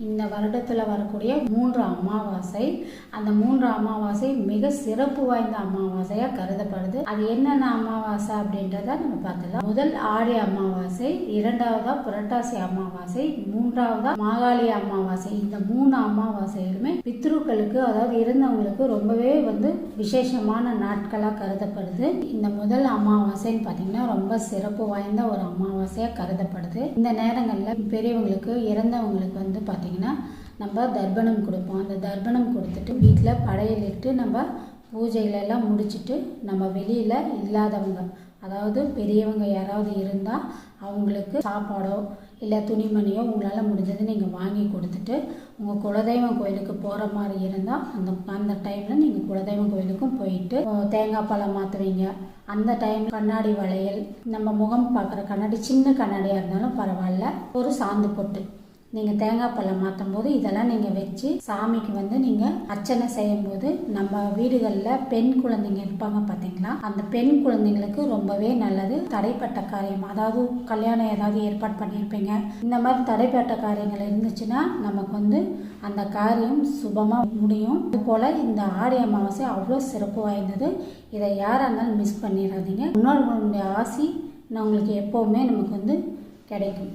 இந்த வருடத்தில் வரக்கூடிய 3 அமாவாசை. அந்த 3 அமாவாசை மிக சிறப்பு வாய்ந்த அமாவாசையாக கருதப்படுது. அது என்னென்ன அமாவாசை அப்படின்றத நம்ம பார்த்துக்கலாம். முதல் ஆடி அமாவாசை, இரண்டாவதா புரட்டாசி அமாவாசை, மூன்றாவதா மாகாளி அமாவாசை. இந்த 3 அமாவாசைகளுமே பித்ருக்களுக்கு, அதாவது இறந்தவங்களுக்கு ரொம்பவே விசேஷமான நாட்களாக கருதப்படுது. இந்த முதல் அமாவாசைன்னு பார்த்தீங்கன்னா ரொம்ப சிறப்பு வாய்ந்த ஒரு அமாவாசையாக கருதப்படுது. இந்த நேரங்களில் பெரியவங்களுக்கு, இறந்தவங்களுக்கு பார்த்தீங்கன்னா நம்ம தர்ப்பணம் கொடுப்போம். அந்த தர்ப்பணம் கொடுத்துட்டு வீட்டில் படையலிட்டு நம்ம பூஜைகளெல்லாம் முடிச்சுட்டு நம்ம வெளியில் இல்லாதவங்க, அதாவது பெரியவங்க யாராவது இருந்தால் அவங்களுக்கு சாப்பாடோ இல்லை துணிமணியோ உங்களால் முடிஞ்சது நீங்கள் வாங்கி கொடுத்துட்டு உங்கள் குலதெய்வம் கோயிலுக்கு போகிற மாதிரி இருந்தால் அந்த டைமில் நீங்கள் குலதெய்வம் கோயிலுக்கும் போயிட்டு தேங்காய் பழம் மாற்றுவீங்க. அந்த டைம் கண்ணாடி வளையல், நம்ம முகம் பார்க்குற கண்ணாடி சின்ன கண்ணாடியாக இருந்தாலும் பரவாயில்ல, ஒரு சாந்து பொட்டு நீங்கள் தேங்காய் பழம் மாற்றும் போது இதெல்லாம் நீங்கள் வச்சு சாமிக்கு நீங்கள் அர்ச்சனை செய்யும்போது நம்ம வீடுகளில் பெண் குழந்தைங்க இருப்பாங்க பார்த்தீங்களா, அந்த பெண் குழந்தைங்களுக்கு ரொம்பவே நல்லது. தடைப்பட்ட காரியம், அதாவது கல்யாணம் ஏதாவது ஏற்பாடு பண்ணியிருப்பீங்க, இந்த மாதிரி தடைப்பட்ட காரியங்கள் இருந்துச்சுன்னா நமக்கு அந்த காரியம் சுபமாக முடியும். அதுபோல் இந்த ஆடி அமாவாசை அவ்வளோ சிறப்பு வாய்ந்தது. இதை யாராக இருந்தாலும் மிஸ் பண்ணிடாதீங்க. முன்னோர்களுடைய ஆசி உங்களுக்கு எப்போவுமே நமக்கு கிடைக்கும்.